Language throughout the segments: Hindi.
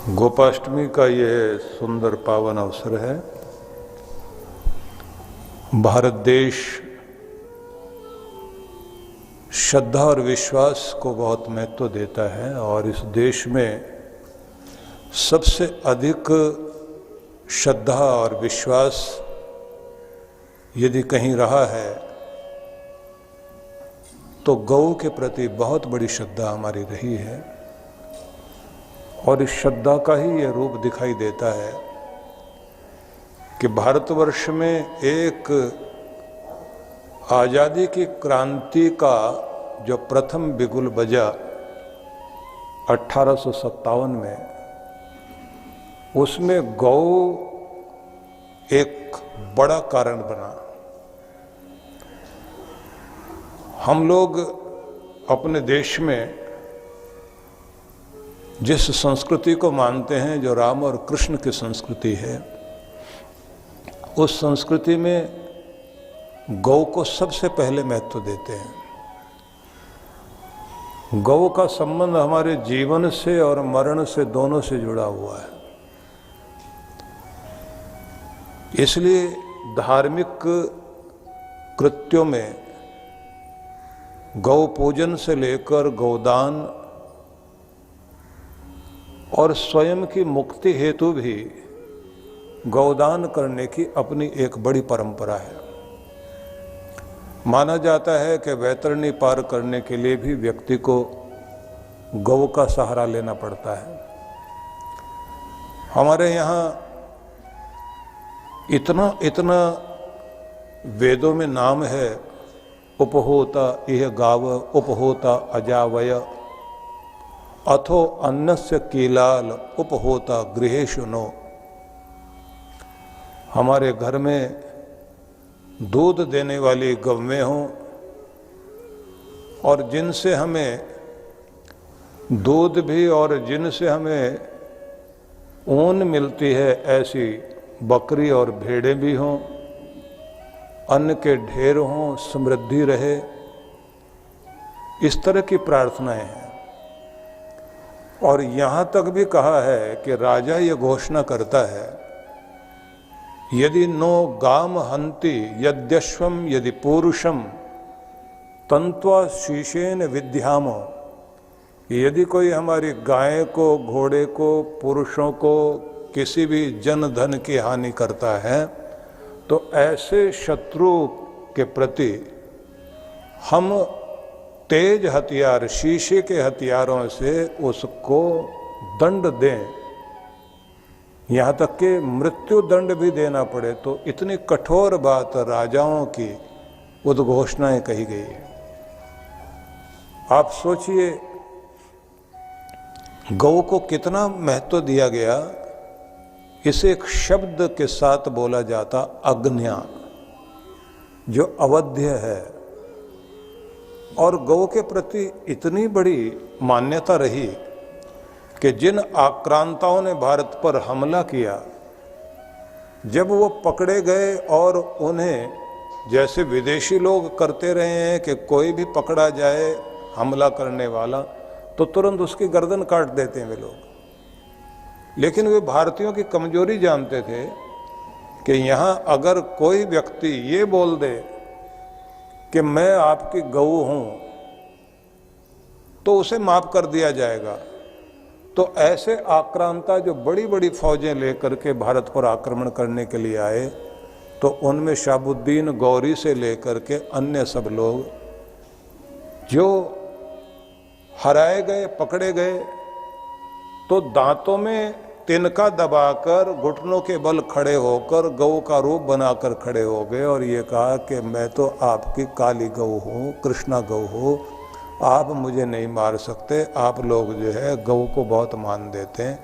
गोपाष्टमी का ये सुंदर पावन अवसर है। भारत देश श्रद्धा और विश्वास को बहुत महत्व देता है और इस देश में सबसे अधिक श्रद्धा और विश्वास यदि कहीं रहा है तो गौ के प्रति बहुत बड़ी श्रद्धा हमारी रही है और इस श्रद्धा का ही ये रूप दिखाई देता है कि भारतवर्ष में एक आज़ादी की क्रांति का जो प्रथम बिगुल बजा 1857 में, उसमें गौ एक बड़ा कारण बना। हम लोग अपने देश में जिस संस्कृति को मानते हैं, जो राम और कृष्ण की संस्कृति है, उस संस्कृति में गौ को सबसे पहले महत्व देते हैं। गौ का संबंध हमारे जीवन से और मरण से दोनों से जुड़ा हुआ है। इसलिए धार्मिक कृत्यों में गौ पूजन से लेकर गौदान और स्वयं की मुक्ति हेतु भी गौदान करने की अपनी एक बड़ी परंपरा है। माना जाता है कि वैतरणी पार करने के लिए भी व्यक्ति को गौ का सहारा लेना पड़ता है। हमारे यहाँ इतना वेदों में नाम है, उपहोता इह गाव उपहोता अजावय अथो अन्नस्य कीलाल उपहोता गृहेषु नो। हमारे घर में दूध देने वाली गौवें हों और जिनसे हमें दूध भी और जिनसे हमें ऊन मिलती है, ऐसी बकरी और भेड़ें भी हों, अन्न के ढेर हों, समृद्धि रहे, इस तरह की प्रार्थनाएं हैं। और यहाँ तक भी कहा है कि राजा ये घोषणा करता है, यदि नो गाम हंति यद्यश्वम यदि पुरुषम तंत्वा शीशेन विद्यामो। यदि कोई हमारी गाय को, घोड़े को, पुरुषों को किसी भी जन धन की हानि करता है तो ऐसे शत्रु के प्रति हम तेज हथियार, शीशे के हथियारों से उसको दंड दें, यहाँ तक कि मृत्यु दंड भी देना पड़े। तो इतनी कठोर बात राजाओं की उद्घोषणाएं कही गई है। आप सोचिए गौ को कितना महत्व दिया गया। इसे एक शब्द के साथ बोला जाता अग्न्या, जो अवध्य है। और गौ के प्रति इतनी बड़ी मान्यता रही कि जिन आक्रांताओं ने भारत पर हमला किया, जब वो पकड़े गए और उन्हें जैसे विदेशी लोग करते रहे हैं कि कोई भी पकड़ा जाए हमला करने वाला तो तुरंत उसकी गर्दन काट देते हैं वे लोग। लेकिन वे भारतीयों की कमजोरी जानते थे कि यहाँ अगर कोई व्यक्ति ये बोल दे कि मैं आपकी गौ हूं तो उसे माफ कर दिया जाएगा। तो ऐसे आक्रांता जो बड़ी बड़ी फौजें लेकर के भारत पर आक्रमण करने के लिए आए, तो उनमें शाहबुद्दीन गौरी से लेकर के अन्य सब लोग जो हराए गए, पकड़े गए, तो दांतों में तिनका दबाकर घुटनों के बल खड़े होकर गौ का रूप बनाकर खड़े हो गए और ये कहा कि मैं तो आपकी काली गौ हूँ, कृष्णा गौ हूँ, आप मुझे नहीं मार सकते। आप लोग जो है गौ को बहुत मान देते हैं।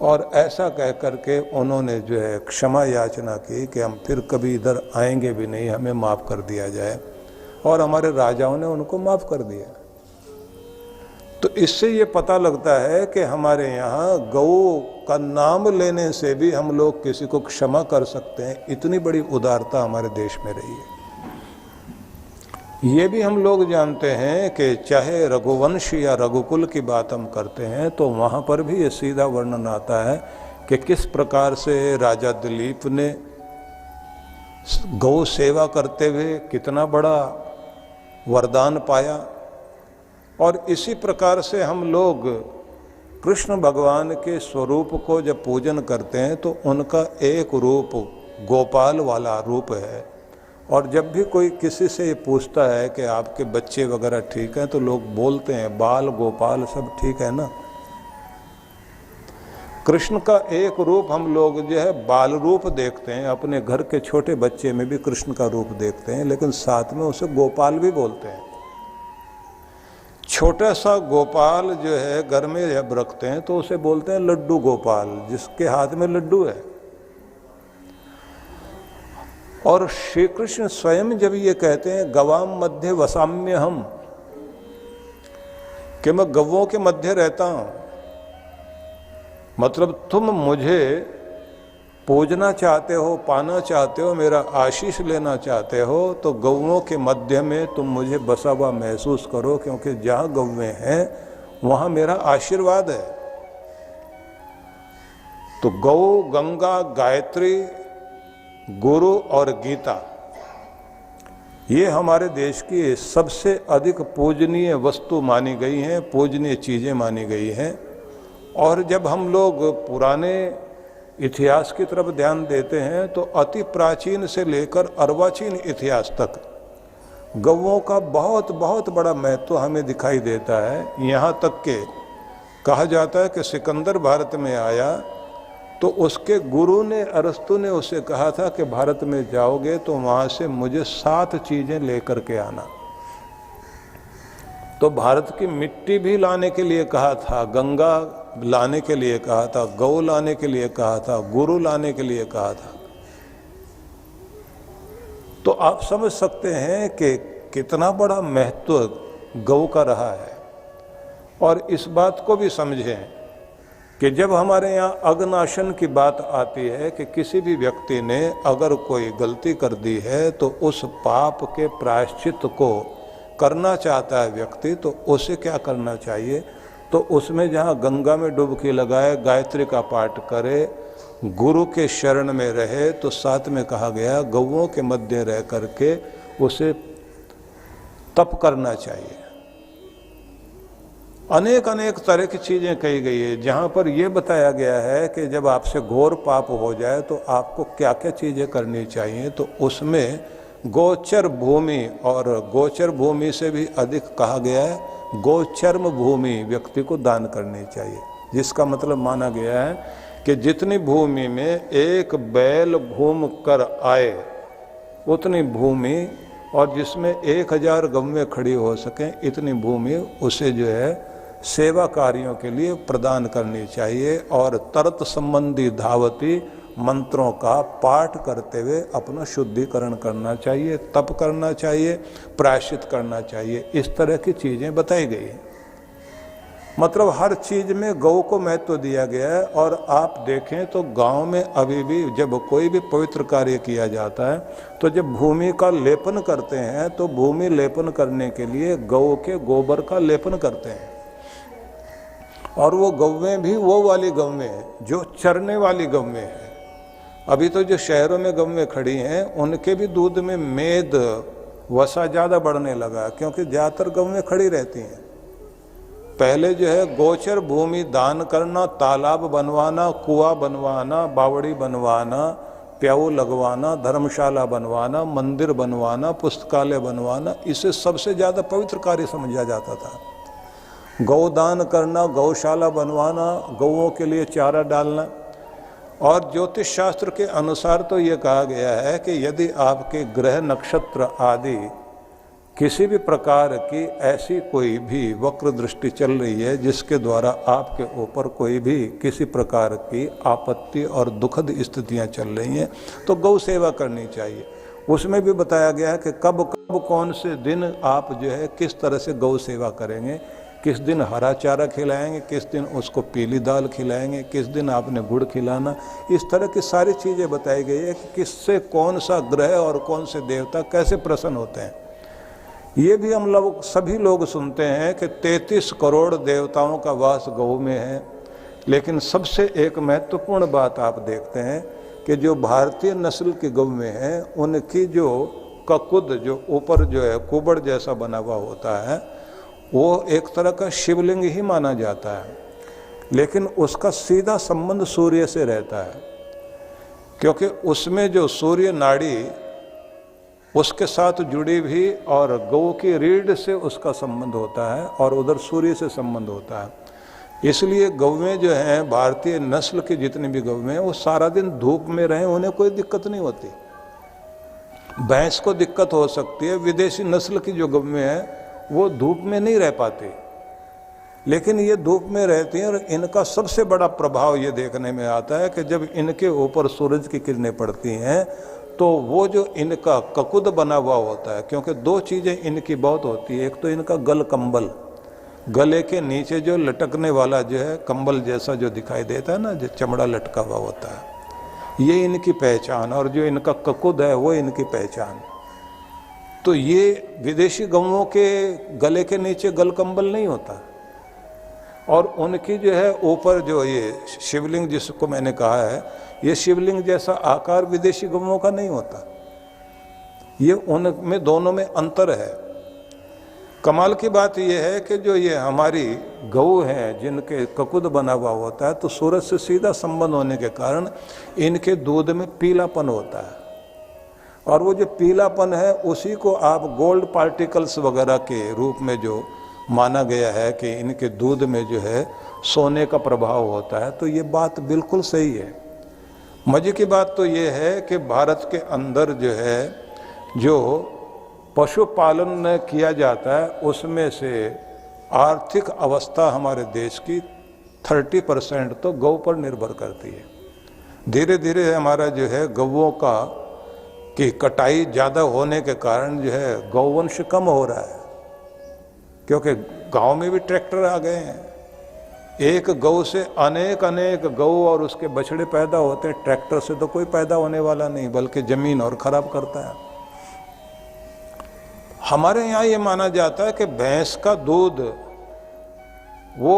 और ऐसा कह कर के उन्होंने जो है क्षमा याचना की कि हम फिर कभी इधर आएंगे भी नहीं, हमें माफ़ कर दिया जाए। और हमारे राजाओं ने उनको माफ़ कर दिया। तो इससे ये पता लगता है कि हमारे यहाँ गौ का नाम लेने से भी हम लोग किसी को क्षमा कर सकते हैं। इतनी बड़ी उदारता हमारे देश में रही है। ये भी हम लोग जानते हैं कि चाहे रघुवंश या रघुकुल की बात हम करते हैं तो वहाँ पर भी ये सीधा वर्णन आता है कि किस प्रकार से राजा दिलीप ने गौ सेवा करते हुए कितना बड़ा वरदान पाया। और इसी प्रकार से हम लोग कृष्ण भगवान के स्वरूप को जब पूजन करते हैं तो उनका एक रूप गोपाल वाला रूप है। और जब भी कोई किसी से ये पूछता है कि आपके बच्चे वगैरह ठीक हैं तो लोग बोलते हैं बाल गोपाल सब ठीक है ना। कृष्ण का एक रूप हम लोग जो है बाल रूप देखते हैं, अपने घर के छोटे बच्चे में भी कृष्ण का रूप देखते हैं, लेकिन साथ में उसे गोपाल भी बोलते हैं। छोटा सा गोपाल जो है घर में जब रखते हैं तो उसे बोलते हैं लड्डू गोपाल, जिसके हाथ में लड्डू है। और श्री कृष्ण स्वयं जब ये कहते हैं गवाम मध्य वसाम्य हम, कि मैं गवों के मध्य रहता हूं, मतलब तुम मुझे पूजना चाहते हो, पाना चाहते हो, मेरा आशीष लेना चाहते हो तो गौओं के मध्य में तुम मुझे बसा हुआ महसूस करो, क्योंकि जहाँ गौएं हैं वहाँ मेरा आशीर्वाद है। तो गौ, गंगा, गायत्री, गुरु और गीता ये हमारे देश की सबसे अधिक पूजनीय वस्तु मानी गई हैं, पूजनीय चीज़ें मानी गई हैं। और जब हम लोग पुराने इतिहास की तरफ ध्यान देते हैं तो अति प्राचीन से लेकर अर्वाचीन इतिहास तक गौओं का बहुत बहुत बड़ा महत्व हमें दिखाई देता है। यहाँ तक के कहा जाता है कि सिकंदर भारत में आया तो उसके गुरु ने, अरस्तु ने उसे कहा था कि भारत में जाओगे तो वहाँ से मुझे 7 चीज़ें लेकर के आना। तो भारत की मिट्टी भी लाने के लिए कहा था, गंगा लाने के लिए कहा था, गौ लाने के लिए कहा था, गुरु लाने के लिए कहा था। तो आप समझ सकते हैं कि कितना बड़ा महत्व गौ का रहा है। और इस बात को भी समझें कि जब हमारे यहाँ अग्नाशन की बात आती है कि किसी भी व्यक्ति ने अगर कोई गलती कर दी है तो उस पाप के प्रायश्चित को करना चाहता है व्यक्ति, तो उसे क्या करना चाहिए, तो उसमें जहाँ गंगा में डुबकी लगाए, गायत्री का पाठ करे, गुरु के शरण में रहे, तो साथ में कहा गया गौओं के मध्य रह करके उसे तप करना चाहिए। अनेक अनेक तरह की चीज़ें कही गई है जहाँ पर यह बताया गया है कि जब आपसे घोर पाप हो जाए तो आपको क्या क्या चीज़ें करनी चाहिए। तो उसमें गोचर भूमि, और गोचर भूमि से भी अधिक कहा गया है गोचर्म भूमि व्यक्ति को दान करनी चाहिए, जिसका मतलब माना गया है कि जितनी भूमि में एक बैल घूम कर आए उतनी भूमि, और जिसमें 1000 गौएं खड़ी हो सकें इतनी भूमि उसे जो है सेवा कार्यों के लिए प्रदान करनी चाहिए। और तरत संबंधी धावती मंत्रों का पाठ करते हुए अपना शुद्धिकरण करना चाहिए, तप करना चाहिए, प्रायश्चित करना चाहिए। इस तरह की चीज़ें बताई गई हैं। मतलब हर चीज़ में गौ को महत्व दिया गया है। और आप देखें तो गांव में अभी भी जब कोई भी पवित्र कार्य किया जाता है तो जब भूमि का लेपन करते हैं तो भूमि लेपन करने के लिए गौ के गोबर का लेपन करते हैं। और वो गौवें भी वो वाली गौवें जो चरने वाली गौवें हैं। अभी तो जो शहरों में गौवें खड़ी हैं उनके भी दूध में मेद, वसा ज़्यादा बढ़ने लगा, क्योंकि ज़्यादातर गौवें खड़ी रहती हैं। पहले जो है गोचर भूमि दान करना, तालाब बनवाना, कुआं बनवाना, बावड़ी बनवाना, प्याऊ लगवाना, धर्मशाला बनवाना, मंदिर बनवाना, पुस्तकालय बनवाना, इसे सबसे ज़्यादा पवित्र कार्य समझा जाता था। गौदान करना, गौशाला बनवाना, गौओं के लिए चारा डालना। और ज्योतिष शास्त्र के अनुसार तो ये कहा गया है कि यदि आपके ग्रह नक्षत्र आदि किसी भी प्रकार की ऐसी कोई भी वक्र दृष्टि चल रही है जिसके द्वारा आपके ऊपर कोई भी किसी प्रकार की आपत्ति और दुखद स्थितियां चल रही हैं तो गौ सेवा करनी चाहिए। उसमें भी बताया गया है कि कब कब कौन से दिन आप जो है किस तरह से गौ सेवा करेंगे, किस दिन हरा चारा खिलाएंगे, किस दिन उसको पीली दाल खिलाएंगे, किस दिन आपने गुड़ खिलाना। इस तरह की सारी चीज़ें बताई गई है कि किससे कौन सा ग्रह और कौन से देवता कैसे प्रसन्न होते हैं। ये भी हम लोग सभी लोग सुनते हैं कि 33 करोड़ देवताओं का वास गौ में है, लेकिन सबसे एक महत्वपूर्ण बात आप देखते हैं कि जो भारतीय नस्ल की गौ में है उनकी जो ककुद जो ऊपर जो है कुबड़ जैसा बना हुआ होता है वो एक तरह का शिवलिंग ही माना जाता है, लेकिन उसका सीधा संबंध सूर्य से रहता है, क्योंकि उसमें जो सूर्य नाड़ी उसके साथ जुड़ी भी और गौ की रीढ़ से उसका संबंध होता है और उधर सूर्य से संबंध होता है। इसलिए गौवें जो हैं भारतीय नस्ल की जितनी भी गौवें हैं वो सारा दिन धूप में रहें उन्हें कोई दिक्कत नहीं होती। भैंस को दिक्कत हो सकती है, विदेशी नस्ल की जो गौवें हैं वो धूप में नहीं रह पाती, लेकिन ये धूप में रहती हैं और इनका सबसे बड़ा प्रभाव ये देखने में आता है कि जब इनके ऊपर सूरज की किरणें पड़ती हैं तो वो जो इनका ककुद बना हुआ होता है, क्योंकि दो चीज़ें इनकी बहुत होती है, एक तो इनका गल कंबल, गले के नीचे जो लटकने वाला जो है कंबल जैसा जो दिखाई देता है ना, जो चमड़ा लटका हुआ होता है, ये इनकी पहचान, और जो इनका ककुद है वो इनकी पहचान। तो ये विदेशी गौओं के गले के नीचे गल कंबल नहीं होता, और उनकी जो है ऊपर जो ये शिवलिंग जिसको मैंने कहा है ये शिवलिंग जैसा आकार विदेशी गौओं का नहीं होता, ये उनमें दोनों में अंतर है। कमाल की बात यह है कि जो ये हमारी गऊ हैं जिनके ककुद बना हुआ होता है तो सूरज से सीधा संबंध होने के कारण इनके दूध में पीलापन होता है, और वो जो पीलापन है उसी को आप गोल्ड पार्टिकल्स वगैरह के रूप में जो माना गया है कि इनके दूध में जो है सोने का प्रभाव होता है। तो ये बात बिल्कुल सही है। मजे की बात तो ये है कि भारत के अंदर जो है जो पशुपालन किया जाता है उसमें से आर्थिक अवस्था हमारे देश की 30% तो गौ पर निर्भर करती है। धीरे धीरे हमारा जो है गौओं का की कटाई ज़्यादा होने के कारण जो है गौवंश कम हो रहा है, क्योंकि गांव में भी ट्रैक्टर आ गए हैं। एक गौ से अनेक अनेक गौ और उसके बछड़े पैदा होते हैं, ट्रैक्टर से तो कोई पैदा होने वाला नहीं, बल्कि जमीन और खराब करता है। हमारे यहाँ ये माना जाता है कि भैंस का दूध वो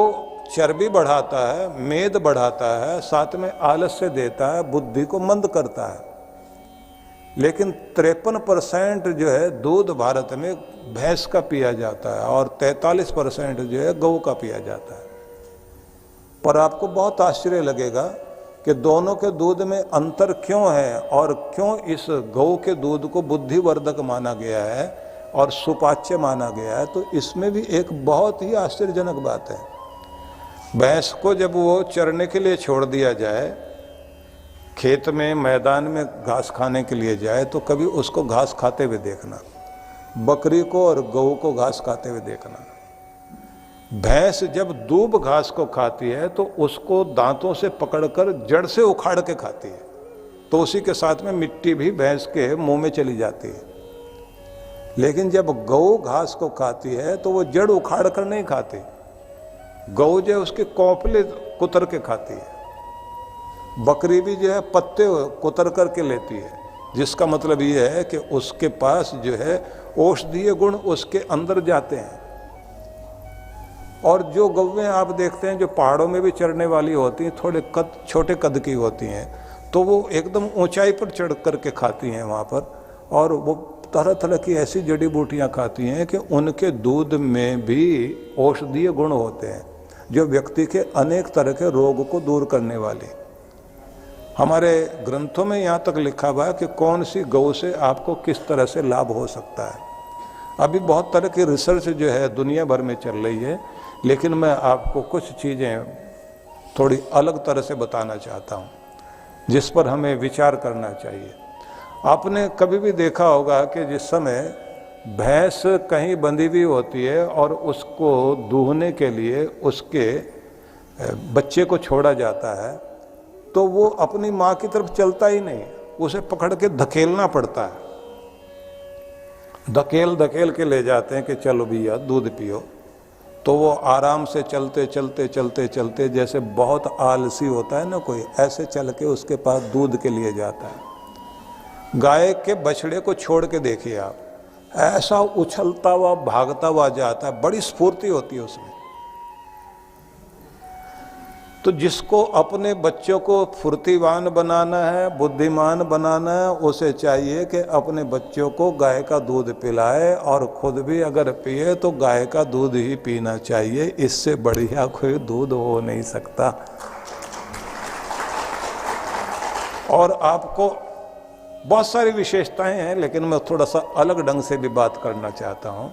चर्बी बढ़ाता है, मेद बढ़ाता है, साथ में आलस्य देता है, बुद्धि को मंद करता है, लेकिन 53% जो है दूध भारत में भैंस का पिया जाता है और 43% जो है गौ का पिया जाता है। पर आपको बहुत आश्चर्य लगेगा कि दोनों के दूध में अंतर क्यों है और क्यों इस गौ के दूध को बुद्धिवर्धक माना गया है और सुपाच्य माना गया है। तो इसमें भी एक बहुत ही आश्चर्यजनक बात है। भैंस को जब वो चरने के लिए छोड़ दिया जाए, खेत में मैदान में घास खाने के लिए जाए, तो कभी उसको घास खाते हुए देखना, बकरी को और गऊ को घास खाते हुए देखना। भैंस जब दूब घास को खाती है तो उसको दांतों से पकड़कर जड़ से उखाड़ के खाती है, तो उसी के साथ में मिट्टी भी भैंस के मुंह में चली जाती है। लेकिन जब गऊ घास को खाती है तो वो जड़ उखाड़ कर नहीं खाती, गऊ जो है उसके कौपले कुतर के खाती है। बकरी भी जो है पत्ते कुतर करके लेती है, जिसका मतलब ये है कि उसके पास जो है औषधीय गुण उसके अंदर जाते हैं। और जो गौवें आप देखते हैं जो पहाड़ों में भी चढ़ने वाली होती हैं, थोड़े छोटे कद की होती हैं, तो वो एकदम ऊंचाई पर चढ़ करके खाती हैं वहाँ पर, और वो तरह तरह की ऐसी जड़ी बूटियाँ खाती हैं कि उनके दूध में भी औषधीय गुण होते हैं जो व्यक्ति के अनेक तरह के रोग को दूर करने वाले। हमारे ग्रंथों में यहाँ तक लिखा हुआ है कि कौन सी गौ से आपको किस तरह से लाभ हो सकता है। अभी बहुत तरह की रिसर्च जो है दुनिया भर में चल रही है, लेकिन मैं आपको कुछ चीज़ें थोड़ी अलग तरह से बताना चाहता हूँ जिस पर हमें विचार करना चाहिए। आपने कभी भी देखा होगा कि जिस समय भैंस कहीं बंधी हुई होती है और उसको दूहने के लिए उसके बच्चे को छोड़ा जाता है, तो वो अपनी माँ की तरफ चलता ही नहीं, उसे पकड़ के धकेलना पड़ता है। धकेल धकेल के ले जाते हैं कि चलो भैया दूध पियो, तो वो आराम से चलते चलते चलते चलते जैसे बहुत आलसी होता है ना कोई, ऐसे चल के उसके पास दूध के लिए जाता है। गाय के बछड़े को छोड़ के देखिए आप, ऐसा उछलता हुआ भागता हुआ जाता है, बड़ी स्फूर्ति होती है उसमें। तो जिसको अपने बच्चों को फुर्तीवान बनाना है, बुद्धिमान बनाना है, उसे चाहिए कि अपने बच्चों को गाय का दूध पिलाए और खुद भी अगर पिए तो गाय का दूध ही पीना चाहिए। इससे बढ़िया कोई दूध हो नहीं सकता। और आपको बहुत सारी विशेषताएं हैं, लेकिन मैं थोड़ा सा अलग ढंग से भी बात करना चाहता हूं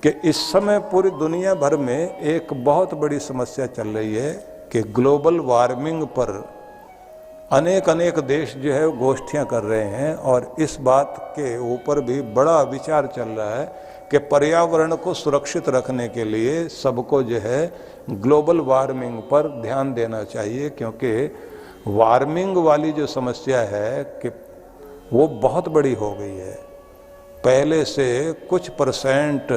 कि इस समय पूरी दुनिया भर में एक बहुत बड़ी समस्या चल रही है कि ग्लोबल वार्मिंग पर अनेक देश जो है गोष्ठियां कर रहे हैं, और इस बात के ऊपर भी बड़ा विचार चल रहा है कि पर्यावरण को सुरक्षित रखने के लिए सबको जो है ग्लोबल वार्मिंग पर ध्यान देना चाहिए, क्योंकि वार्मिंग वाली जो समस्या है कि वो बहुत बड़ी हो गई है। पहले से कुछ परसेंट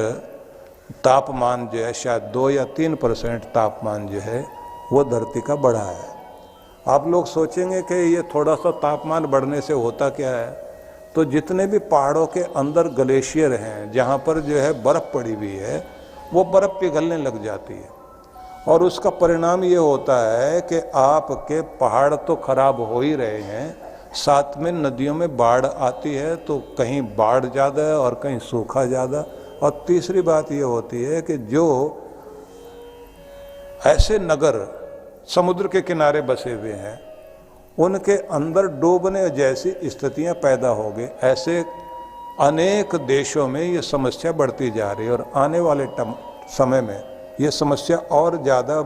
तापमान जो है, शायद 2 या 3% तापमान जो है वो धरती का बढ़ा है। आप लोग सोचेंगे कि ये थोड़ा सा तापमान बढ़ने से होता क्या है, तो जितने भी पहाड़ों के अंदर ग्लेशियर हैं, जहाँ पर जो है बर्फ़ पड़ी हुई है, वो बर्फ़ पिघलने लग जाती है, और उसका परिणाम ये होता है कि आपके पहाड़ तो खराब हो ही रहे हैं, साथ में नदियों में बाढ़ आती है, तो कहीं बाढ़ ज़्यादा है और कहीं सूखा ज़्यादा। और तीसरी बात ये होती है कि जो ऐसे नगर समुद्र के किनारे बसे हुए हैं, उनके अंदर डूबने जैसी स्थितियां पैदा हो गई। ऐसे अनेक देशों में ये समस्या बढ़ती जा रही है, और आने वाले समय में ये समस्या और ज़्यादा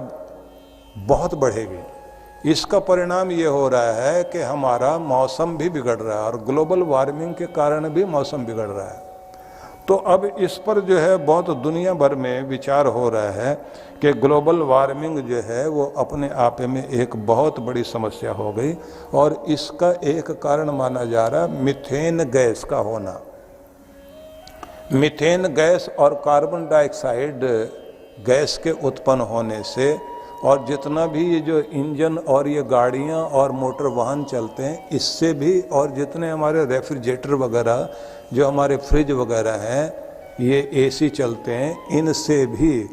बहुत बढ़ेगी। इसका परिणाम ये हो रहा है कि हमारा मौसम भी बिगड़ रहा है, और ग्लोबल वार्मिंग के कारण भी मौसम बिगड़ रहा है। तो अब इस पर जो है बहुत दुनिया भर में विचार हो रहा है कि ग्लोबल वार्मिंग जो है वो अपने आप में एक बहुत बड़ी समस्या हो गई, और इसका एक कारण माना जा रहा है मीथेन गैस का होना। मीथेन गैस और कार्बन डाइऑक्साइड गैस के उत्पन्न होने से, और जितना भी ये जो इंजन और ये गाड़ियाँ और मोटर वाहन चलते हैं, इससे भी, और जितने हमारे रेफ्रिजरेटर वगैरह, जो हमारे फ्रिज वगैरह हैं, ये एसी चलते हैं, इनसे भी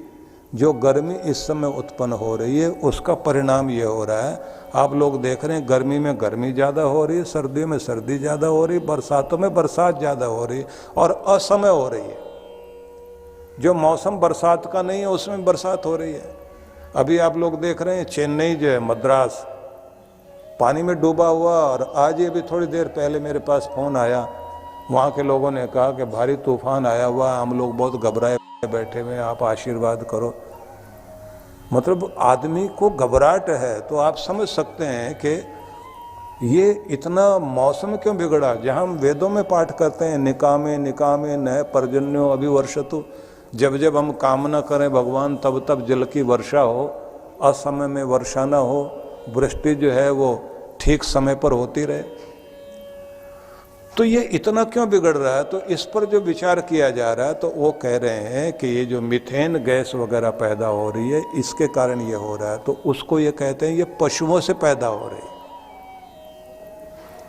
जो गर्मी इस समय उत्पन्न हो रही है, उसका परिणाम ये हो रहा है। आप लोग देख रहे हैं गर्मी में गर्मी ज़्यादा हो रही है, सर्दियों में सर्दी ज़्यादा हो रही है, बरसातों में बरसात ज़्यादा हो रही है, और असमय हो रही है। जो मौसम बरसात का नहीं है उसमें बरसात हो रही है। अभी आप लोग देख रहे हैं चेन्नई जो है, मद्रास पानी में डूबा हुआ, और आज ये भी थोड़ी देर पहले मेरे पास फ़ोन आया, वहाँ के लोगों ने कहा कि भारी तूफान आया हुआ, हम लोग बहुत घबराए बैठे हुए, आप आशीर्वाद करो। मतलब आदमी को घबराहट है, तो आप समझ सकते हैं कि ये इतना मौसम क्यों बिगड़ा। जहाँ हम वेदों में पाठ करते हैं निकामे निकामे नए पर्जन्यो अभिवर्षतु, जब जब हम कामना करें भगवान तब तब जल की वर्षा हो, असमय में वर्षा ना हो, वृष्टि जो है वो ठीक समय पर होती रहे। तो ये इतना क्यों बिगड़ रहा है, तो इस पर जो विचार किया जा रहा है, तो वो कह रहे हैं कि ये जो मीथेन गैस वगैरह पैदा हो रही है, इसके कारण ये हो रहा है। तो उसको ये कहते हैं ये पशुओं से पैदा हो रही है।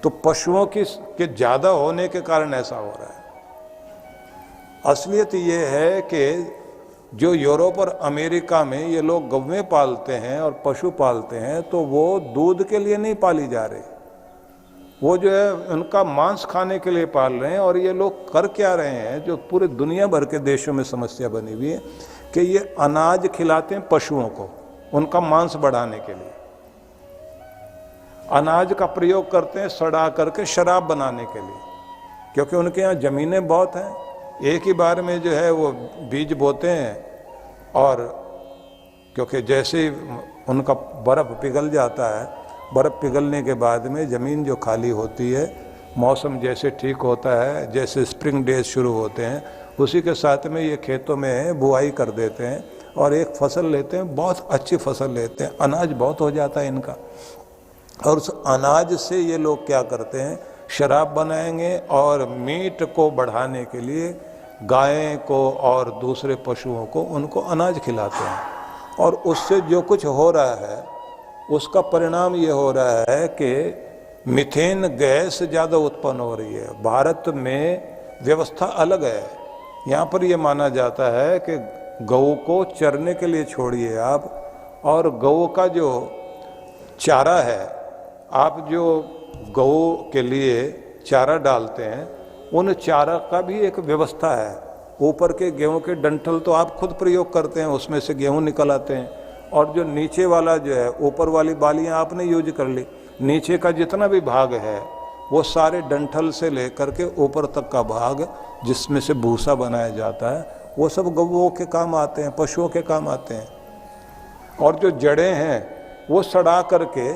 तो पशुओं के ज़्यादा होने के कारण ऐसा हो रहा है। असलियत ये है कि जो यूरोप और अमेरिका में ये लोग गौवें पालते हैं और पशु पालते हैं, तो वो दूध के लिए नहीं पाली जा रही, वो जो है उनका मांस खाने के लिए पाल रहे हैं। और ये लोग कर क्या रहे हैं, जो पूरे दुनिया भर के देशों में समस्या बनी हुई है, कि ये अनाज खिलाते हैं पशुओं को उनका मांस बढ़ाने के लिए, अनाज का प्रयोग करते हैं सड़ा करके शराब बनाने के लिए, क्योंकि उनके यहाँ ज़मीनें बहुत हैं, एक ही बार में जो है वो बीज बोते हैं, और क्योंकि जैसे ही उनका बर्फ़ पिघल जाता है, बर्फ़ पिघलने के बाद में ज़मीन जो खाली होती है, मौसम जैसे ठीक होता है, जैसे स्प्रिंग डेज शुरू होते हैं, उसी के साथ में ये खेतों में बुआई कर देते हैं और एक फसल लेते हैं, बहुत अच्छी फसल लेते हैं, अनाज बहुत हो जाता है इनका। और उस अनाज से ये लोग क्या करते हैं, शराब बनाएंगे, और मीट को बढ़ाने के लिए गाय को और दूसरे पशुओं को उनको अनाज खिलाते हैं। और उससे जो कुछ हो रहा है उसका परिणाम ये हो रहा है कि मीथेन गैस ज़्यादा उत्पन्न हो रही है। भारत में व्यवस्था अलग है। यहाँ पर ये माना जाता है कि गऊ को चरने के लिए छोड़िए आप, और गऊ का जो चारा है, आप जो गऊ के लिए चारा डालते हैं, उन चारा का भी एक व्यवस्था है। ऊपर के गेहूं के डंठल तो आप खुद प्रयोग करते हैं, उसमें से गेहूं निकल आते हैं, और जो नीचे वाला जो है, ऊपर वाली बालियां आपने यूज कर ली, नीचे का जितना भी भाग है वो सारे डंठल से लेकर के ऊपर तक का भाग जिसमें से भूसा बनाया जाता है, वो सब गऊओं के काम आते हैं, पशुओं के काम आते हैं। और जो जड़ें हैं वो सड़ा करके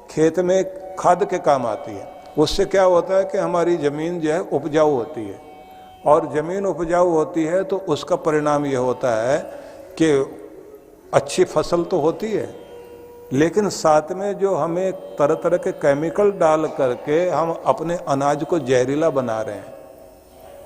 खेत में खाद के काम आती है। उससे क्या होता है कि हमारी ज़मीन जो है उपजाऊ होती है, और ज़मीन उपजाऊ होती है तो उसका परिणाम ये होता है कि अच्छी फसल तो होती है, लेकिन साथ में जो हमें तरह तरह के केमिकल डाल करके हम अपने अनाज को जहरीला बना रहे हैं।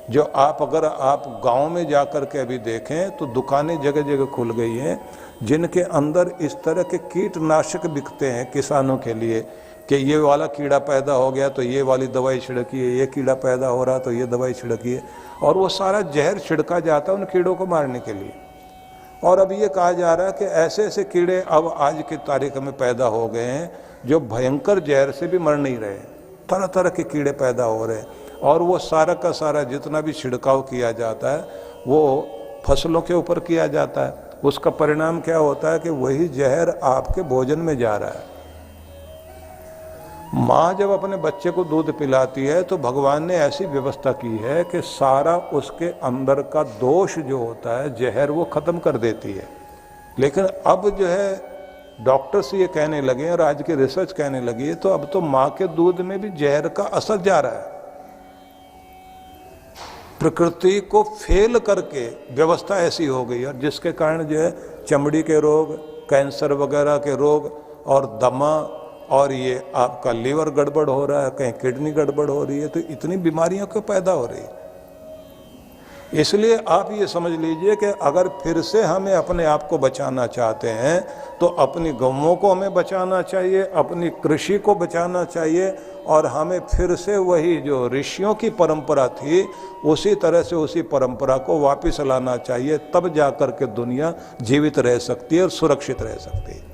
जो अगर आप गांव में जा कर के अभी देखें तो दुकानें जगह जगह खुल गई हैं जिनके अंदर इस तरह के कीटनाशक बिकते हैं किसानों के लिए, कि ये वाला कीड़ा पैदा हो गया तो ये वाली दवाई छिड़किए, ये कीड़ा पैदा हो रहा तो ये दवाई छिड़किए, और वो सारा जहर छिड़का जाता है उन कीड़ों को मारने के लिए। और अब ये कहा जा रहा है कि ऐसे ऐसे कीड़े अब आज की तारीख में पैदा हो गए हैं जो भयंकर जहर से भी मर नहीं रहे, तरह तरह के कीड़े पैदा हो रहे हैं, और वो सारा का सारा जितना भी छिड़काव किया जाता है वो फसलों के ऊपर किया जाता है। उसका परिणाम क्या होता है कि वही जहर आपके भोजन में जा रहा है। माँ जब अपने बच्चे को दूध पिलाती है तो भगवान ने ऐसी व्यवस्था की है कि सारा उसके अंदर का दोष जो होता है, जहर, वो ख़त्म कर देती है। लेकिन अब जो है डॉक्टर्स ये कहने लगे और आज की रिसर्च कहने लगी है, तो अब तो माँ के दूध में भी जहर का असर जा रहा है। प्रकृति को फेल करके व्यवस्था ऐसी हो गई, और जिसके कारण जो है चमड़ी के रोग, कैंसर वगैरह के रोग, और दमा, और ये आपका लीवर गड़बड़ हो रहा है, कहीं किडनी गड़बड़ हो रही है, तो इतनी बीमारियां क्यों पैदा हो रही है। इसलिए आप ये समझ लीजिए कि अगर फिर से हमें अपने आप को बचाना चाहते हैं तो अपनी गौओं को हमें बचाना चाहिए, अपनी कृषि को बचाना चाहिए, और हमें फिर से वही जो ऋषियों की परंपरा थी उसी तरह से उसी परंपरा को वापस लाना चाहिए। तब जाकर के दुनिया जीवित रह सकती है और सुरक्षित रह सकती है।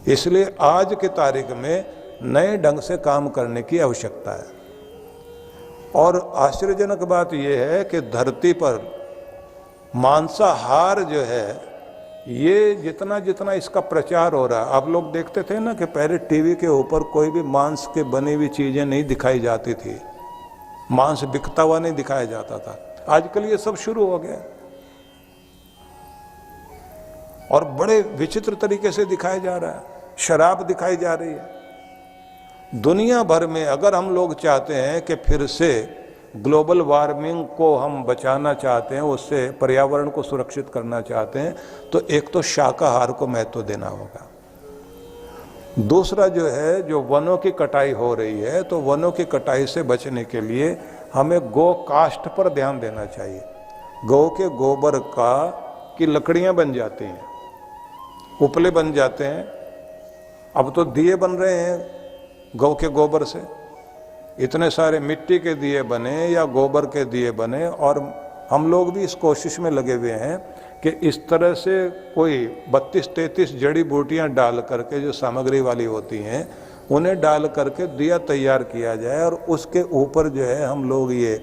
इसलिए आज की तारीख में नए ढंग से काम करने की आवश्यकता है। और आश्चर्यजनक बात यह है कि धरती पर मांसाहार जो है, ये जितना जितना इसका प्रचार हो रहा है, आप लोग देखते थे ना कि पहले टीवी के ऊपर कोई भी मांस के बनी हुई चीजें नहीं दिखाई जाती थी, मांस बिकता हुआ नहीं दिखाया जाता था। आजकल ये सब शुरू हो गया और बड़े विचित्र तरीके से दिखाया जा रहा है। शराब दिखाई जा रही है दुनिया भर में। अगर हम लोग चाहते हैं कि फिर से ग्लोबल वार्मिंग को हम बचाना चाहते हैं, उससे पर्यावरण को सुरक्षित करना चाहते हैं, तो एक तो शाकाहार को महत्व देना होगा। दूसरा जो है, जो वनों की कटाई हो रही है, तो वनों की कटाई से बचने के लिए हमें गौ काष्ठ पर ध्यान देना चाहिए। गौ के गोबर की लकड़ियां बन जाती हैं, उपले बन जाते हैं। अब तो दिए बन रहे हैं गौ के गोबर से, इतने सारे मिट्टी के दिए बने या गोबर के दिए बने, और हम लोग भी इस कोशिश में लगे हुए हैं कि इस तरह से कोई 32-33 जड़ी बूटियां डाल करके, जो सामग्री वाली होती हैं, उन्हें डाल करके दिया तैयार किया जाए, और उसके ऊपर जो है हम लोग ये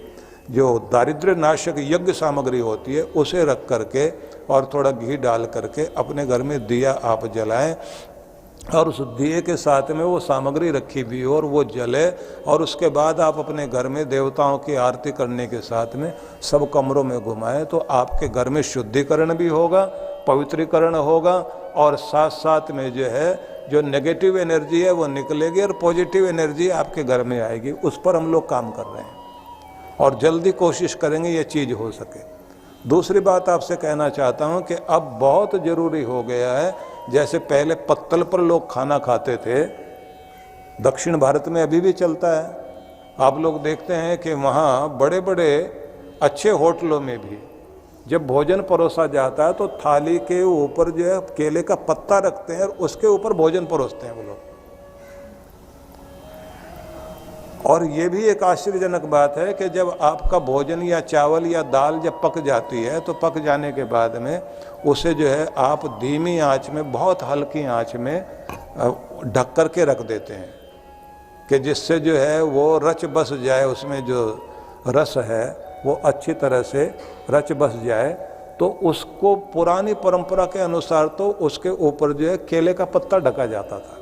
जो दारिद्र्य नाशक यज्ञ सामग्री होती है उसे रख करके और थोड़ा घी डाल करके अपने घर में दिया आप जलाएं, और उस दिए के साथ में वो सामग्री रखी हुई हो और वो जले, और उसके बाद आप अपने घर में देवताओं की आरती करने के साथ में सब कमरों में घुमाएं, तो आपके घर में शुद्धिकरण भी होगा, पवित्रीकरण होगा, और साथ साथ में जो है जो नेगेटिव एनर्जी है वो निकलेगी और पॉजिटिव एनर्जी आपके घर में आएगी। उस पर हम लोग काम कर रहे हैं और जल्दी कोशिश करेंगे ये चीज़ हो सके। दूसरी बात आपसे कहना चाहता हूँ कि अब बहुत ज़रूरी हो गया है, जैसे पहले पत्तल पर लोग खाना खाते थे, दक्षिण भारत में अभी भी चलता है। आप लोग देखते हैं कि वहाँ बड़े बड़े अच्छे होटलों में भी जब भोजन परोसा जाता है तो थाली के ऊपर जो है केले का पत्ता रखते हैं और उसके ऊपर भोजन परोसते हैं वो लोग। और ये भी एक आश्चर्यजनक बात है कि जब आपका भोजन या चावल या दाल जब पक जाती है तो पक जाने के बाद में उसे जो है आप धीमी आंच में, बहुत हल्की आंच में ढक कर के रख देते हैं कि जिससे जो है वो रच बस जाए, उसमें जो रस है वो अच्छी तरह से रच बस जाए। तो उसको पुरानी परंपरा के अनुसार तो उसके ऊपर जो है केले का पत्ता ढका जाता था,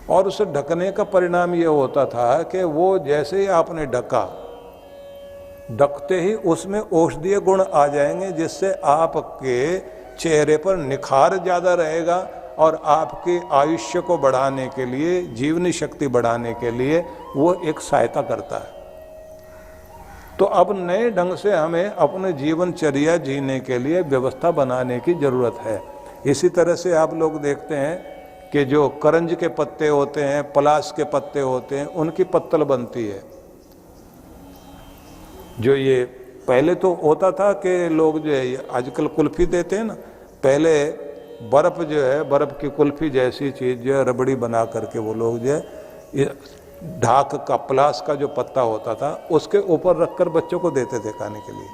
और उसे ढकने का परिणाम ये होता था कि वो जैसे ही आपने ढका, ढकते ही उसमें औषधीय गुण आ जाएंगे, जिससे आपके चेहरे पर निखार ज़्यादा रहेगा और आपके आयुष्य को बढ़ाने के लिए, जीवनी शक्ति बढ़ाने के लिए वो एक सहायता करता है। तो अब नए ढंग से हमें अपने जीवनचर्या जीने के लिए व्यवस्था बनाने की ज़रूरत है। इसी तरह से आप लोग देखते हैं कि जो करंज के पत्ते होते हैं, पलाश के पत्ते होते हैं, उनकी पत्तल बनती है। जो ये पहले तो होता था कि लोग जो है आजकल कुल्फी देते हैं ना, पहले बर्फ़ जो है, बर्फ़ की कुल्फी जैसी चीज़ जो है रबड़ी बना करके वो लोग जो है ढाक का, पलाश का जो पत्ता होता था उसके ऊपर रखकर बच्चों को देते थे खाने के लिए।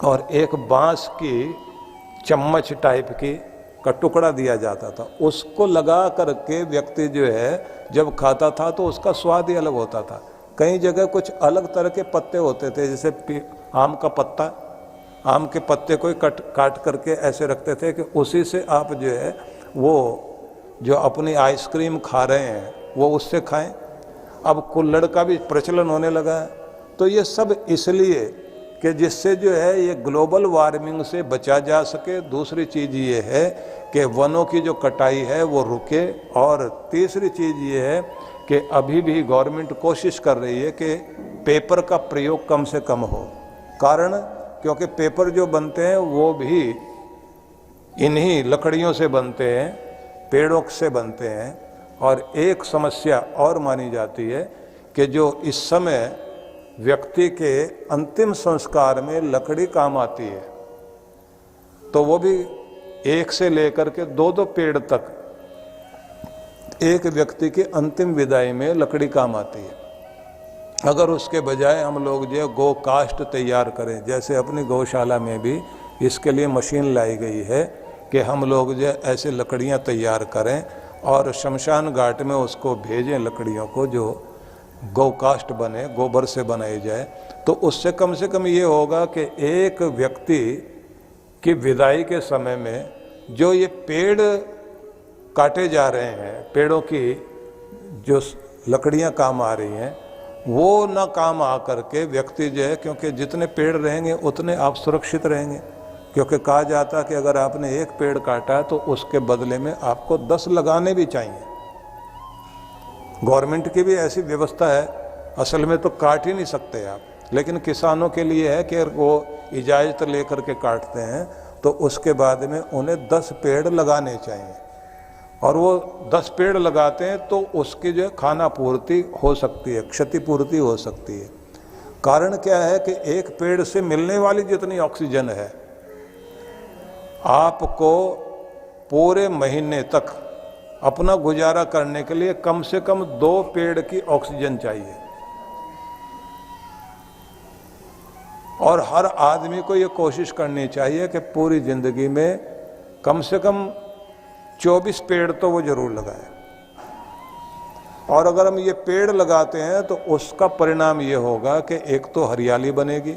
और एक बांस की चम्मच टाइप की का टुकड़ा दिया जाता था, उसको लगा करके व्यक्ति जो है जब खाता था तो उसका स्वाद ही अलग होता था। कई जगह कुछ अलग तरह के पत्ते होते थे, जैसे आम का पत्ता, आम के पत्ते को काट करके ऐसे रखते थे कि उसी से आप जो है वो जो अपनी आइसक्रीम खा रहे हैं वो उससे खाएं। अब कुल्हड़ का भी प्रचलन होने लगा है। तो ये सब इसलिए कि जिससे जो है ये ग्लोबल वार्मिंग से बचा जा सके। दूसरी चीज़ ये है कि वनों की जो कटाई है वो रुके। और तीसरी चीज़ ये है कि अभी भी गवर्नमेंट कोशिश कर रही है कि पेपर का प्रयोग कम से कम हो। कारण क्योंकि पेपर जो बनते हैं वो भी इन्हीं लकड़ियों से बनते हैं, पेड़ों से बनते हैं। और एक समस्या और मानी जाती है कि जो इस समय व्यक्ति के अंतिम संस्कार में लकड़ी काम आती है, तो वो भी 1 से लेकर के 2-2 पेड़ तक एक व्यक्ति की अंतिम विदाई में लकड़ी काम आती है। अगर उसके बजाय हम लोग जो गो कास्ट तैयार करें, जैसे अपनी गौशाला में भी इसके लिए मशीन लाई गई है कि हम लोग जो ऐसे लकड़ियां तैयार करें और शमशान घाट में उसको भेजें लकड़ियों को, जो गौ कास्ट बने, गोबर से बनाई जाए। तो उससे कम से कम ये होगा कि एक व्यक्ति की विदाई के समय में जो ये पेड़ काटे जा रहे हैं, पेड़ों की जो लकड़ियां काम आ रही हैं, वो ना काम आ करके व्यक्ति जो है, क्योंकि जितने पेड़ रहेंगे उतने आप सुरक्षित रहेंगे। क्योंकि कहा जाता है कि अगर आपने 1 पेड़ काटा है तो उसके बदले में आपको 10 लगाने भी चाहिए। गवर्नमेंट की भी ऐसी व्यवस्था है। असल में तो काट ही नहीं सकते आप, लेकिन किसानों के लिए है कि वो इजाज़त लेकर के काटते हैं तो उसके बाद में उन्हें 10 पेड़ लगाने चाहिए। और वो 10 पेड़ लगाते हैं तो उसकी जो खाना पूर्ति हो सकती है, क्षतिपूर्ति हो सकती है। कारण क्या है कि एक पेड़ से मिलने वाली जितनी ऑक्सीजन है, आपको पूरे महीने तक अपना गुजारा करने के लिए कम से कम 2 पेड़ की ऑक्सीजन चाहिए। और हर आदमी को ये कोशिश करनी चाहिए कि पूरी ज़िंदगी में कम से कम 24 पेड़ तो वो जरूर लगाए। और अगर हम ये पेड़ लगाते हैं तो उसका परिणाम ये होगा कि एक तो हरियाली बनेगी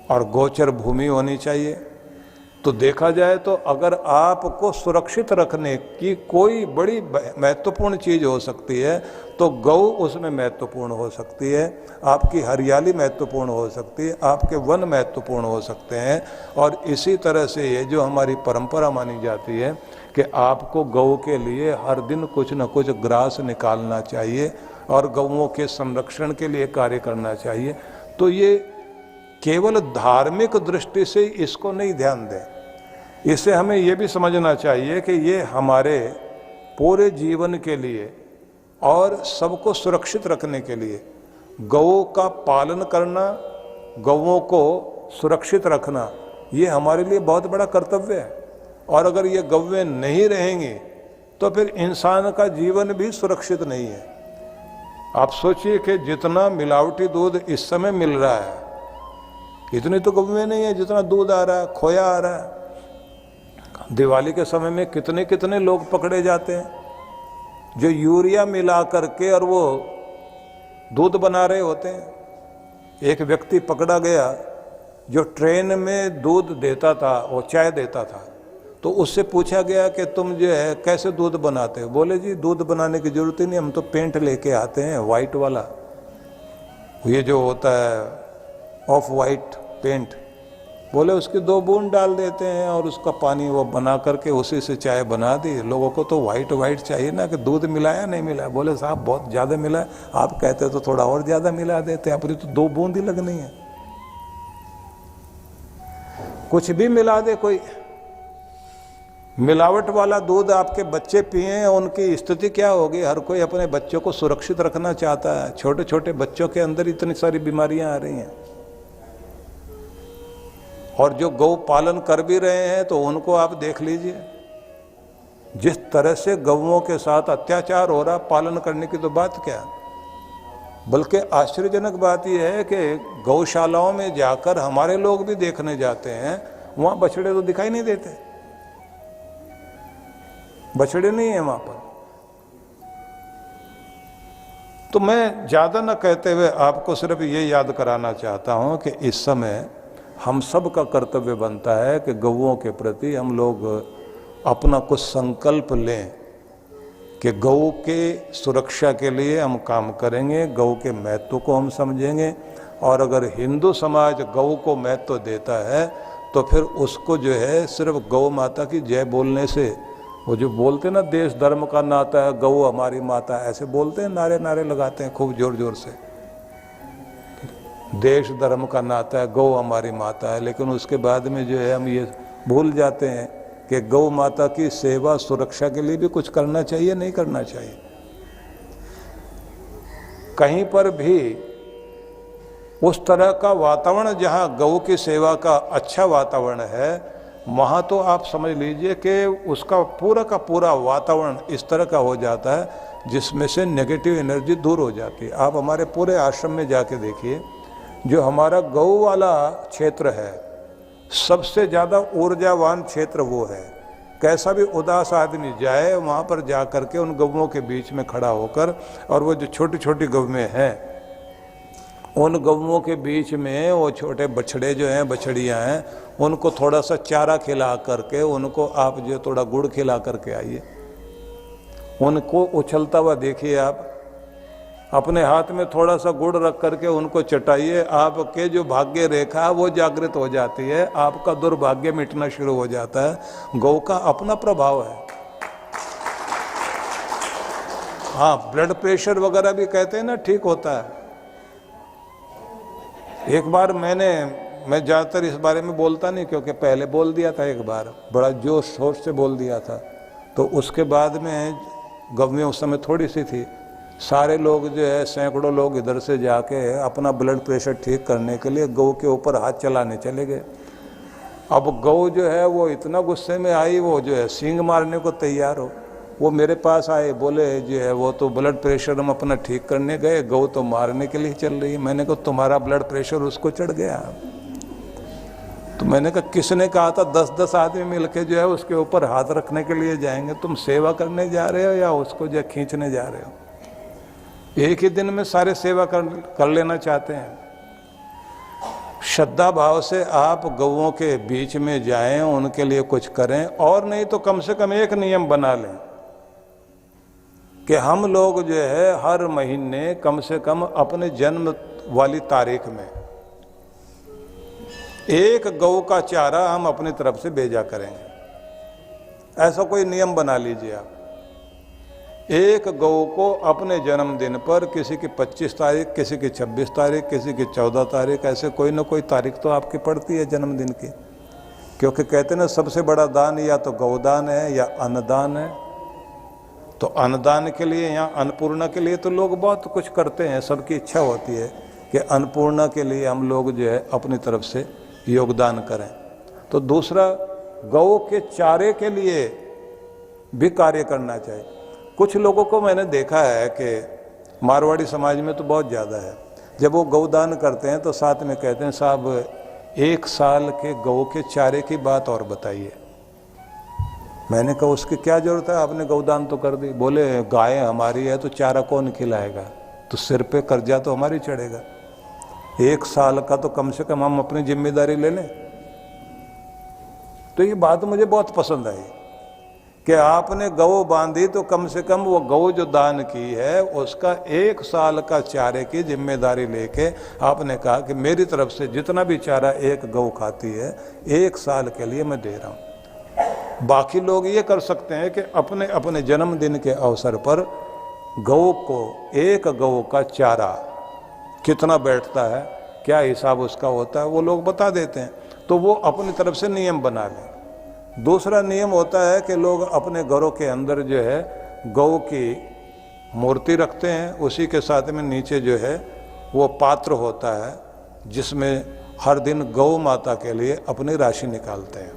और गोचर भूमि होनी चाहिए। तो देखा जाए तो अगर आपको सुरक्षित रखने की कोई बड़ी महत्वपूर्ण चीज़ हो सकती है तो गौ उसमें महत्वपूर्ण हो सकती है, आपकी हरियाली महत्वपूर्ण हो सकती है, आपके वन महत्वपूर्ण हो सकते हैं। और इसी तरह से ये जो हमारी परंपरा मानी जाती है कि आपको गौ के लिए हर दिन कुछ न कुछ ग्रास निकालना चाहिए और गौओं के संरक्षण के लिए कार्य करना चाहिए। तो ये केवल धार्मिक दृष्टि से इसको नहीं ध्यान दें, इससे हमें ये भी समझना चाहिए कि ये हमारे पूरे जीवन के लिए और सबको सुरक्षित रखने के लिए गौ का पालन करना, गौओं को सुरक्षित रखना, ये हमारे लिए बहुत बड़ा कर्तव्य है। और अगर ये गौएं नहीं रहेंगी तो फिर इंसान का जीवन भी सुरक्षित नहीं है। आप सोचिए कि जितना मिलावटी दूध इस समय मिल रहा है, इतनी तो गौवें नहीं है जितना दूध आ रहा है, खोया आ रहा है। दिवाली के समय में कितने कितने लोग पकड़े जाते हैं जो यूरिया मिला करके और वो दूध बना रहे होते हैं। एक व्यक्ति पकड़ा गया जो ट्रेन में दूध देता था, वो चाय देता था, तो उससे पूछा गया कि तुम जो है कैसे दूध बनाते हो? बोले जी दूध बनाने की जरूरत ही नहीं, हम तो पेंट लेके आते हैं वाइट वाला, ये जो होता है ऑफ वाइट पेंट। बोले उसकी 2 बूंद डाल देते हैं और उसका पानी वो बना करके उसी से चाय बना दी। लोगों को तो वाइट वाइट चाहिए ना कि दूध मिलाया नहीं मिलाया। बोले साहब बहुत ज़्यादा मिला है, आप कहते तो थोड़ा और ज़्यादा मिला देते, अपनी तो 2 बूंद ही लगनी है। कुछ भी मिला दे कोई, मिलावट वाला दूध आपके बच्चे पिए, उनकी स्थिति क्या होगी? हर कोई अपने बच्चों को सुरक्षित रखना चाहता है। छोटे छोटे बच्चों के अंदर इतनी सारी बीमारियां आ रही हैं, और जो गौ पालन कर भी रहे हैं तो उनको आप देख लीजिए, जिस तरह से गौओं के साथ अत्याचार हो रहा, पालन करने की तो बात क्या। बल्कि आश्चर्यजनक बात यह है कि गौशालाओं में जाकर हमारे लोग भी देखने जाते हैं, वहाँ बछड़े तो दिखाई नहीं देते, बछड़े नहीं है वहाँ पर। तो मैं ज़्यादा न कहते हुए आपको सिर्फ ये याद कराना चाहता हूँ कि इस समय हम सब का कर्तव्य बनता है कि गौओं के प्रति हम लोग अपना कुछ संकल्प लें कि गौ के सुरक्षा के लिए हम काम करेंगे, गौ के महत्व को हम समझेंगे। और अगर हिंदू समाज गौ को महत्व देता है तो फिर उसको जो है सिर्फ गौ माता की जय बोलने से, वो जो बोलते ना देश धर्म का नाता है, गौ हमारी माता, ऐसे बोलते हैं, नारे नारे लगाते हैं खूब जोर जोर से, देश धर्म का नाता है, गौ हमारी माता है। लेकिन उसके बाद में जो है हम ये भूल जाते हैं कि गौ माता की सेवा सुरक्षा के लिए भी कुछ करना चाहिए, नहीं करना चाहिए। कहीं पर भी उस तरह का वातावरण जहाँ गौ की सेवा का अच्छा वातावरण है, वहाँ तो आप समझ लीजिए कि उसका पूरा वातावरण इस तरह का हो जाता है जिसमें से नेगेटिव एनर्जी दूर हो जाती है। आप हमारे पूरे आश्रम में जाके देखिए, जो हमारा गौ वाला क्षेत्र है सबसे ज़्यादा ऊर्जावान क्षेत्र वो है। कैसा भी उदास आदमी जाए वहाँ पर जा कर के उन गौओं के बीच में खड़ा होकर, और वो जो छोटी छोटी गौएं हैं उन गौओं के बीच में वो छोटे बछड़े जो हैं, बछड़ियाँ हैं, उनको थोड़ा सा चारा खिला करके, उनको आप जो थोड़ा गुड़ खिला करके आइए, उनको उछलता हुआ देखिए, आप अपने हाथ में थोड़ा सा गुड़ रख करके उनको चटाइए, आपके जो भाग्य रेखा वो जागृत हो जाती है, आपका दुर्भाग्य मिटना शुरू हो जाता है। गौ का अपना प्रभाव है। हाँ, ब्लड प्रेशर वगैरह भी कहते हैं ना, ठीक होता है। एक बार मैं ज़्यादातर इस बारे में बोलता नहीं, क्योंकि पहले बोल दिया था एक बार, बड़ा जोश शोर से बोल दिया था, तो उसके बाद में गौएं उस समय थोड़ी सी थी, सारे लोग जो है सैकड़ों लोग इधर से जाके अपना ब्लड प्रेशर ठीक करने के लिए गौ के ऊपर हाथ चलाने चले गए। अब गौ जो है वो इतना गुस्से में आई, वो जो है सींग मारने को तैयार हो। वो मेरे पास आए, बोले जो है वो तो ब्लड प्रेशर हम अपना ठीक करने गए, गौ तो मारने के लिए चल रही है। मैंने कहा तुम्हारा ब्लड प्रेशर उसको चढ़ गया। तो मैंने कहा किसने कहा था 10-10 आदमी मिलके जो है उसके ऊपर हाथ रखने के लिए जाएंगे? तुम सेवा करने जा रहे हो या उसको जो खींचने जा रहे हो? एक ही दिन में सारे सेवा कर लेना चाहते हैं। श्रद्धा भाव से आप गौओं के बीच में जाएं, उनके लिए कुछ करें, और नहीं तो कम से कम एक नियम बना लें कि हम लोग जो है हर महीने कम से कम अपने जन्म वाली तारीख में एक गौ का चारा हम अपनी तरफ से भेजा करेंगे। ऐसा कोई नियम बना लीजिए आप। एक गौ को अपने जन्मदिन पर, किसी की 25 तारीख, किसी की 26 तारीख, किसी की 14 तारीख, ऐसे कोई ना कोई तारीख तो आपकी पड़ती है जन्मदिन की। क्योंकि कहते ना सबसे बड़ा दान या तो गौदान है या अन्नदान है। तो अन्नदान के लिए या अन्नपूर्णा के लिए तो लोग बहुत कुछ करते हैं, सबकी इच्छा होती है कि अन्नपूर्णा के लिए हम लोग जो है अपनी तरफ से योगदान करें। तो दूसरा, गौ के चारे के लिए भी कार्य करना चाहिए। कुछ लोगों को मैंने देखा है कि मारवाड़ी समाज में तो बहुत ज़्यादा है। जब वो गौदान करते हैं तो साथ में कहते हैं साहब 1 साल के गौ के चारे की बात और बताइए। मैंने कहा उसकी क्या जरूरत है, आपने गौदान तो कर दी। बोले गाय हमारी है तो चारा कौन खिलाएगा, तो सिर पे कर्जा तो हमारी चढ़ेगा। 1 साल का तो कम से कम हम अपनी जिम्मेदारी ले लें। तो ये बात मुझे बहुत पसंद आई कि आपने गौ बांधी तो कम से कम वो गौ जो दान की है उसका 1 साल का चारे की जिम्मेदारी लेके आपने कहा कि मेरी तरफ से जितना भी चारा एक गौ खाती है 1 साल के लिए मैं दे रहा हूँ। बाकी लोग ये कर सकते हैं कि अपने अपने जन्मदिन के अवसर पर गौ को, एक गौ का चारा कितना बैठता है, क्या हिसाब उसका होता है, वो लोग बता देते हैं, तो वो अपनी तरफ से नियम बना लें। दूसरा नियम होता है कि लोग अपने घरों के अंदर जो है गौ की मूर्ति रखते हैं, उसी के साथ में नीचे जो है वो पात्र होता है जिसमें हर दिन गौ माता के लिए अपनी राशि निकालते हैं।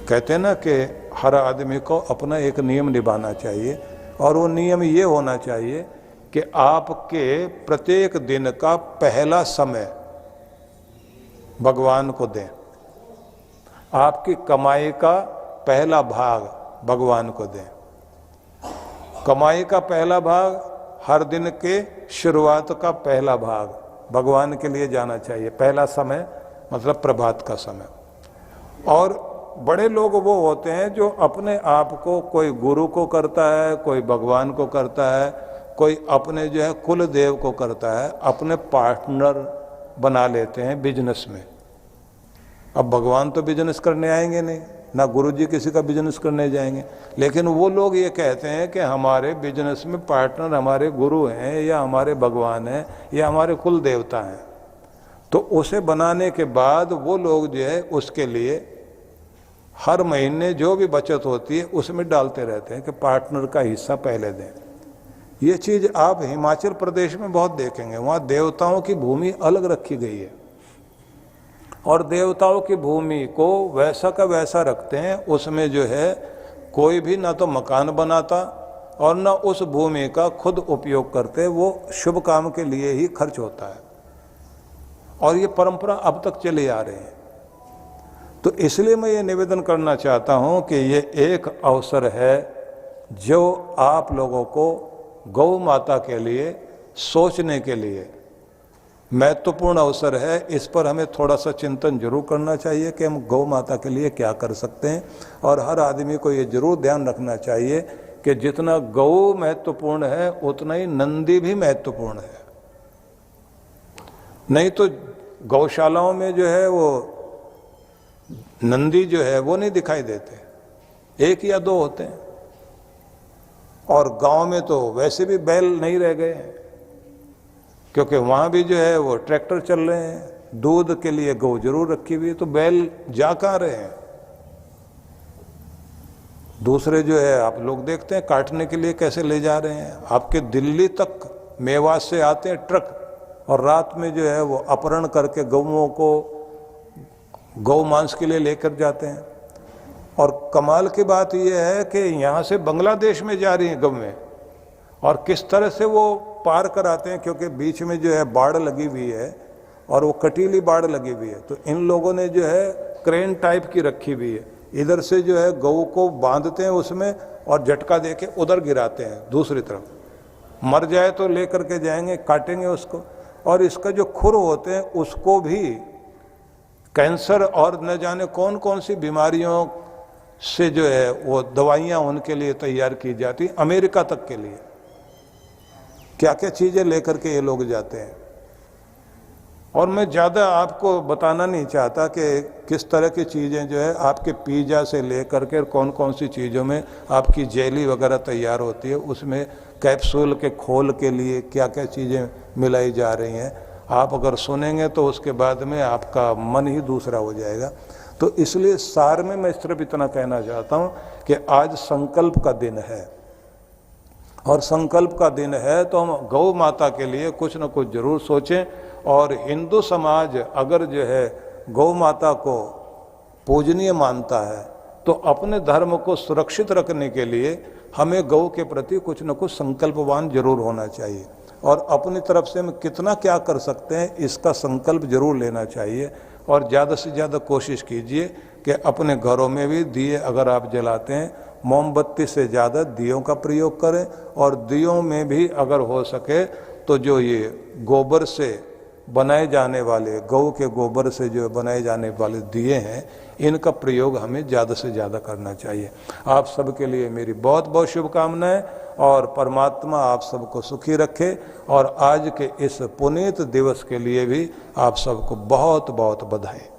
कहते हैं ना कि हर आदमी को अपना एक नियम निभाना चाहिए, और वो नियम ये होना चाहिए कि आपके प्रत्येक दिन का पहला समय भगवान को दें, आपकी कमाई का पहला भाग भगवान को दें। कमाई का पहला भाग, हर दिन के शुरुआत का पहला भाग भगवान के लिए जाना चाहिए। पहला समय मतलब प्रभात का समय। और बड़े लोग वो होते हैं जो अपने आप को, कोई गुरु को करता है, कोई भगवान को करता है, कोई अपने जो है कुल देव को करता है, अपने पार्टनर बना लेते हैं बिजनेस में। अब भगवान तो बिजनेस करने आएंगे नहीं, ना गुरुजी किसी का बिजनेस करने जाएंगे, लेकिन वो लोग ये कहते हैं कि हमारे बिजनेस में पार्टनर हमारे गुरु हैं, या हमारे भगवान हैं, या हमारे कुल देवता हैं। तो उसे बनाने के बाद वो लोग जो है उसके लिए हर महीने जो भी बचत होती है उसमें डालते रहते हैं कि पार्टनर का हिस्सा पहले दें। ये चीज़ आप हिमाचल प्रदेश में बहुत देखेंगे, वहाँ देवताओं की भूमि अलग रखी गई है, और देवताओं की भूमि को वैसा का वैसा रखते हैं। उसमें जो है कोई भी ना तो मकान बनाता और ना उस भूमि का खुद उपयोग करते, वो शुभ काम के लिए ही खर्च होता है, और ये परंपरा अब तक चली आ रही है। तो इसलिए मैं ये निवेदन करना चाहता हूँ कि ये एक अवसर है जो आप लोगों को गौ माता के लिए सोचने के लिए महत्वपूर्ण अवसर है। इस पर हमें थोड़ा सा चिंतन जरूर करना चाहिए कि हम गौ माता के लिए क्या कर सकते हैं, और हर आदमी को ये जरूर ध्यान रखना चाहिए कि जितना गौ महत्वपूर्ण है उतना ही नंदी भी महत्वपूर्ण है। नहीं तो गौशालाओं में जो है वो नंदी जो है वो नहीं दिखाई देते, 1 या 2 होते हैं, और गांव में तो वैसे भी बैल नहीं रह गए हैं, क्योंकि वहाँ भी जो है वो ट्रैक्टर चल रहे हैं। दूध के लिए गौ जरूर रखी हुई है, तो बैल जा कहाँ रहे हैं। दूसरे जो है आप लोग देखते हैं काटने के लिए कैसे ले जा रहे हैं। आपके दिल्ली तक मेवात से आते हैं ट्रक, और रात में जो है वो अपहरण करके गौओं को गौ मांस के लिए लेकर जाते हैं। और कमाल की बात यह है कि यहाँ से बांग्लादेश में जा रही हैं गौएं, और किस तरह से वो पार कराते हैं, क्योंकि बीच में जो है बाढ़ लगी हुई है, और वो कटीली बाढ़ लगी हुई है। तो इन लोगों ने जो है क्रेन टाइप की रखी हुई है, इधर से जो है गौ को बांधते हैं उसमें, और झटका देके उधर गिराते हैं दूसरी तरफ। मर जाए तो लेकर के जाएंगे, काटेंगे उसको। और इसका जो खुर होते हैं उसको भी कैंसर और न जाने कौन कौन सी बीमारियों से जो है वो दवाइयाँ उनके लिए तैयार की जाती, अमेरिका तक के लिए क्या क्या चीज़ें लेकर के ये लोग जाते हैं। और मैं ज़्यादा आपको बताना नहीं चाहता कि किस तरह की चीज़ें जो है आपके पिज़्ज़ा से लेकर के कौन कौन सी चीज़ों में आपकी जेली वगैरह तैयार होती है, उसमें कैप्सूल के खोल के लिए क्या क्या चीज़ें मिलाई जा रही हैं। आप अगर सुनेंगे तो उसके बाद में आपका मन ही दूसरा हो जाएगा। तो इसलिए सार में मैं सिर्फ इतना कहना चाहता हूँ कि आज संकल्प का दिन है, और संकल्प का दिन है तो हम गौ माता के लिए कुछ न कुछ जरूर सोचें। और हिंदू समाज अगर जो है गौ माता को पूजनीय मानता है तो अपने धर्म को सुरक्षित रखने के लिए हमें गौ के प्रति कुछ न कुछ संकल्पवान जरूर होना चाहिए। और अपनी तरफ से हम कितना क्या कर सकते हैं इसका संकल्प जरूर लेना चाहिए। और ज़्यादा से ज़्यादा कोशिश कीजिए कि अपने घरों में भी दिए अगर आप जलाते हैं, मोमबत्ती से ज़्यादा दियों का प्रयोग करें। और दियों में भी अगर हो सके तो जो ये गोबर से बनाए जाने वाले, गौ के गोबर से जो बनाए जाने वाले दिए हैं, इनका प्रयोग हमें ज़्यादा से ज़्यादा करना चाहिए। आप सबके लिए मेरी बहुत बहुत शुभकामनाएं और परमात्मा आप सबको सुखी रखे। और आज के इस पुनीत दिवस के लिए भी आप सबको बहुत बहुत बधाई।